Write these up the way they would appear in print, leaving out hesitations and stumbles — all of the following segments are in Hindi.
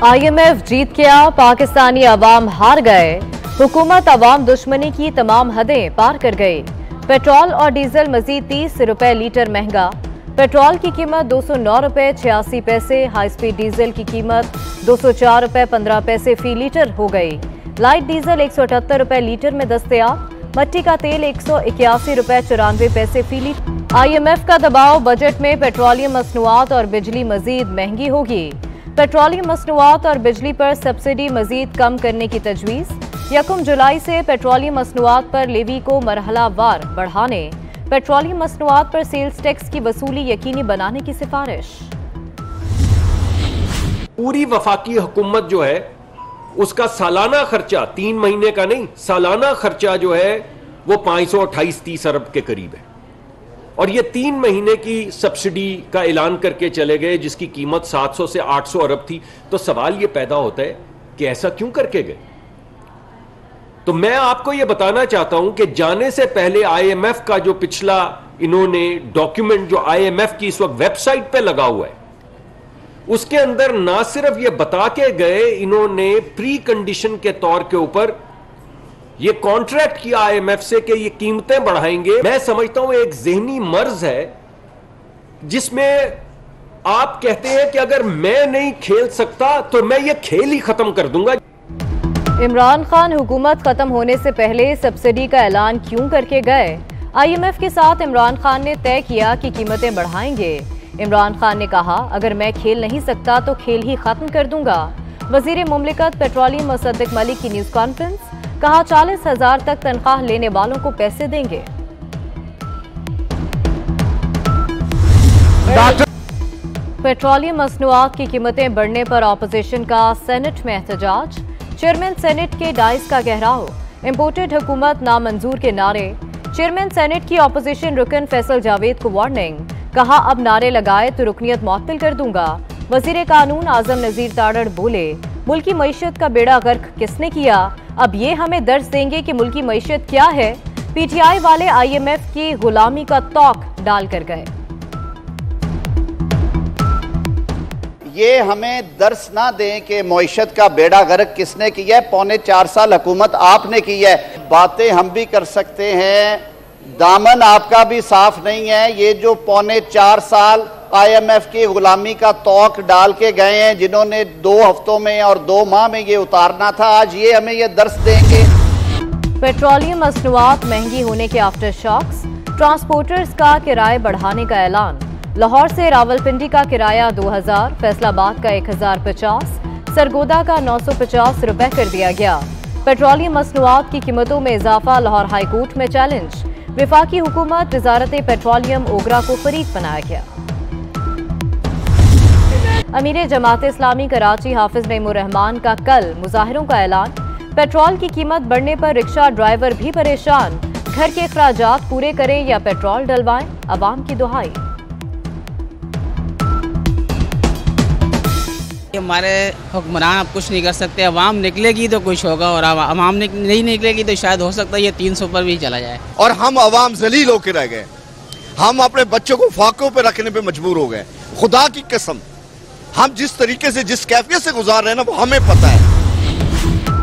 IMF जीत गया, पाकिस्तानी अवाम हार गए। हुकूमत अवाम दुश्मनी की तमाम हदें पार कर गई। पेट्रोल और डीजल मजीद 30 रुपए लीटर महंगा। पेट्रोल की कीमत 209 रुपए 86 पैसे, हाई स्पीड डीजल की कीमत 204 रुपए 15 पैसे फी लीटर हो गई। लाइट डीजल 178 रुपए लीटर में दस्तयाब। मट्टी का तेल 181 रुपए 94 पैसे फी लीटर। IMF का दबाव, बजट में पेट्रोलियम मसनूआत और बिजली मजीद महंगी होगी। पेट्रोलियम मसनूआत और बिजली पर सब्सिडी मजीद कम करने की तजवीज़। 1 जुलाई से पेट्रोलियम मसनूआत पर लेवी को मरहलावार बढ़ाने, पेट्रोलियम मसनूआत पर सेल्स टैक्स की वसूली यकीनी बनाने की सिफारिश। पूरी वफाकी हुकूमत जो है उसका सालाना खर्चा 3 महीने का नहीं, सालाना खर्चा जो है वो 528-30 अरब के करीब है। और ये 3 महीने की सब्सिडी का ऐलान करके चले गए जिसकी कीमत 700 से 800 अरब थी। तो सवाल ये पैदा होता है कि ऐसा क्यों करके गए। तो मैं आपको यह बताना चाहता हूं कि जाने से पहले IMF का जो पिछला इन्होंने डॉक्यूमेंट जो IMF की इस वक्त वेबसाइट पे लगा हुआ है, उसके अंदर ना सिर्फ ये बता के गए, इन्होंने प्री कंडीशन के तौर के ऊपर ये कॉन्ट्रैक्ट किया IMF से कि ये कीमतें बढ़ाएंगे। मैं समझता हूं एक ज़हनी मर्ज है जिसमें आप कहते हैं कि अगर मैं नहीं खेल सकता तो मैं ये खेल ही खत्म कर दूंगा। इमरान खान हुकूमत खत्म होने से पहले सब्सिडी का ऐलान क्यों करके गए। IMF के साथ इमरान खान ने तय किया कि कीमतें बढ़ाएंगे। इमरान खान ने कहा, अगर मैं खेल नहीं सकता तो खेल ही खत्म कर दूंगा। वजीर मुमलिकत पेट्रोलियम मुसद्दिक मलिक की न्यूज कॉन्फ्रेंस, कहा 40,000 तक तनख्वाह लेने वालों को पैसे देंगे। पेट्रोलियम मसनूआत की कीमतें बढ़ने पर ऑपोजिशन का सेनेट में एहतजाज। चेयरमैन सेनेट के डाइस का घेराव, इंपोर्टेड हुकूमत नामंजूर के नारे। चेयरमैन सेनेट की ऑपोजिशन रुकन फैसल जावेद को वार्निंग, कहा अब नारे लगाए तो रुकनियत मुअत्तल कर दूंगा। वजीर कानून आजम नजीर ताड़ड़ बोले, मुल्की मईशत का बेड़ा गर्क किसने किया, अब ये हमें दर्ज देंगे कि मुल्की मईशत क्या है। PTI वाले IMF की गुलामी का तौक डाल कर गए। ये हमें दर्स ना दें कि मईशत का बेड़ा गर्क किसने किया है। 4.25 साल हुकूमत आपने की है। बातें हम भी कर सकते हैं, दामन आपका भी साफ नहीं है। ये जो 4.25 साल IMF की गुलामी का तौक डाल के गए हैं, जिन्होंने 2 हफ्तों में और 2 माह में ये उतारना था, आज ये हमें ये दर्स देंगे। पेट्रोलियम मसनूआत महंगी होने के आफ्टर शॉक्स, ट्रांसपोर्टर्स का किराए बढ़ाने का ऐलान। लाहौर से रावलपिंडी का किराया 2000, फैसलाबाद का 1050, सरगोदा का 950 रुपए कर दिया गया। पेट्रोलियम मसनूआत की कीमतों में इजाफा, लाहौर हाईकोर्ट में चैलेंज। विफाकी हुकूमत वजारत पेट्रोलियम ओगरा को फरीक बनाया गया। अमीर जमात इस्लामी कराची हाफिज नईमुर रहमान का कल मुजाहिरों का ऐलान। पेट्रोल की कीमत बढ़ने पर रिक्शा ड्राइवर भी परेशान, घर के अखराजात पूरे करें या पेट्रोल डलवाएं, अवाम की दुहाई। हमारे हुक्मरान अब कुछ नहीं कर सकते, अवाम निकलेगी तो कुछ होगा और अवाम नहीं निकलेगी तो शायद हो सकता है ये 300 पर भी चला जाए। और हम अवाम जलील होकर रह गए, हम अपने बच्चों को फाकों पे रखने पे मजबूर हो गए। खुदा की कसम, हम जिस तरीके से जिस कैफियत से गुजार रहे हैं ना, वो हमें पता है।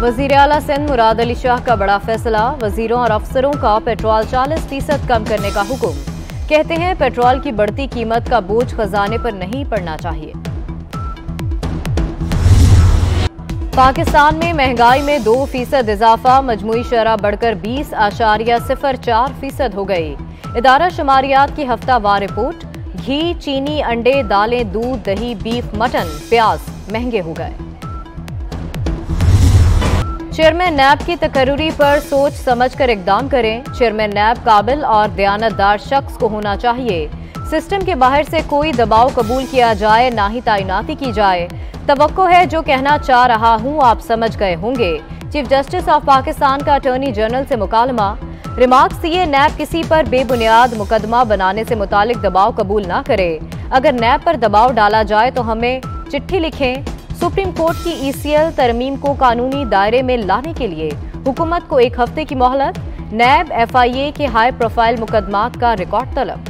वजीर आला सिंध मुराद अली शाह का बड़ा फैसला, वजीरों और अफसरों का पेट्रोल 40% कम करने का हुक्म। कहते हैं पेट्रोल की बढ़ती कीमत का बोझ खजाने पर नहीं पड़ना चाहिए। पाकिस्तान में महंगाई में 2% इजाफा, मजमूई शरह बढ़कर 20.04% हो गई। इदारा शुमारियात की हफ्तावार रिपोर्ट, घी, चीनी, अंडे, दालें, दूध, दही, बीफ, मटन, प्याज महंगे हो गए। चेयरमैन नैब की तकर्रुरी पर सोच समझकर इकदाम करें। चेयरमैन नैब काबिल और दयानतदार शख्स को होना चाहिए। सिस्टम के बाहर से कोई दबाव कबूल किया जाए, ना ही तैनाती की जाए। तवक्को है जो कहना चाह रहा हूं आप समझ गए होंगे। चीफ जस्टिस ऑफ पाकिस्तान का अटॉर्नी जनरल से मुकालमा। रिमार्क्स दिए, नैब किसी पर बेबुनियाद मुकदमा बनाने से मुतालिक दबाव कबूल ना करे। अगर नैब पर दबाव डाला जाए तो हमें चिट्ठी लिखें। सुप्रीम कोर्ट की ECL तरमीम को कानूनी दायरे में लाने के लिए हुकूमत को 1 हफ्ते की मोहलत। नैब FIA के हाई प्रोफाइल मुकदमात का रिकॉर्ड तलब।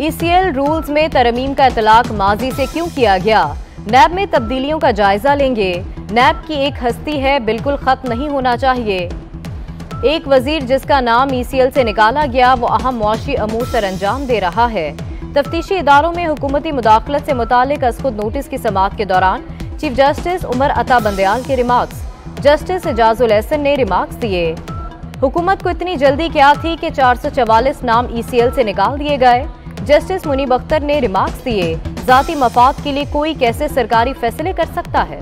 ECL रूल्स में तरमीम का इतलाक माजी से क्यों किया गया? नैब में तब्दीलियों का जायजा लेंगे। नैब की एक हस्ती है, बिल्कुल खत्म नहीं होना चाहिए। एक वजीर जिसका नाम ECL से निकाला गया वो अहम मुआशी अमूर सर अंजाम दे रहा है। तफ्तीशी इदारों में हुकूमती मुदाखलत से मुतालिक अज़खुद नोटिस की समाअत के दौरान चीफ जस्टिस उमर अता बंदयाल के रिमार्क्स। जस्टिस एजाजुल एहसन ने रिमार्क्स दिए। हुकूमत को इतनी जल्दी क्या थी कि 444 नाम ECL से निकाल दिए गए। जस्टिस मुनीब अख्तर ने रिमार्क्स दिए। जाती मफाद के लिए कोई कैसे सरकारी फैसले कर सकता है?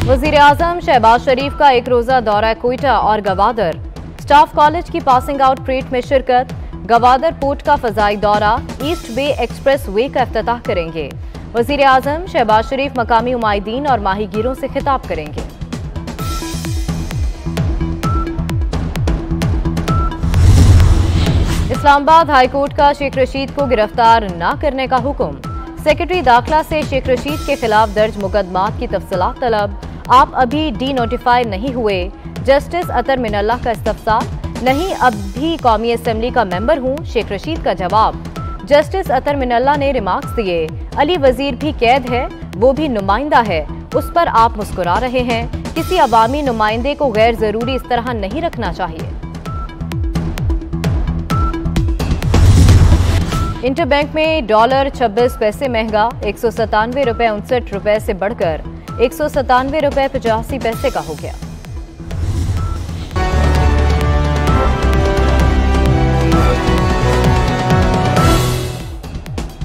वजीर आजम शहबाज शरीफ का एक रोजा दौरा कोयटा और गवादर। स्टाफ कॉलेज की पासिंग आउट परेड में शिरकत। गवादर पोर्ट का फजाई दौरा। ईस्ट वे एक्सप्रेस वे का इफ्तिताह करेंगे। वजीर आजम शहबाज शरीफ मकामी उमाइदीन और माहीगीरों से खिताब करेंगे। इस्लामाबाद हाईकोर्ट का शेख रशीद को गिरफ्तार न करने का हुक्म। सेक्रेटरी दाखिला से शेख रशीद के खिलाफ दर्ज मुकदमात की तफसीलात तलब। आप अभी डी नोटिफाई नहीं हुए। जस्टिस अतर मिनल्लाह का इस्तफसार। नहीं, अब भी कौमी असेंबली का मेंबर हूं। शेख रशीद का जवाब। जस्टिस अतर मिनल्लाह ने रिमार्क्स दिए। अली वजीर भी कैद है, वो भी नुमाइंदा है, उस पर आप मुस्कुरा रहे हैं। किसी अवामी नुमाइंदे को गैर जरूरी इस तरह नहीं रखना चाहिए। इंटरबैंक में डॉलर 26 पैसे महंगा। 197 रुपये 59 रुपये से बढ़कर 197 रुपये 85 पैसे का हो गया।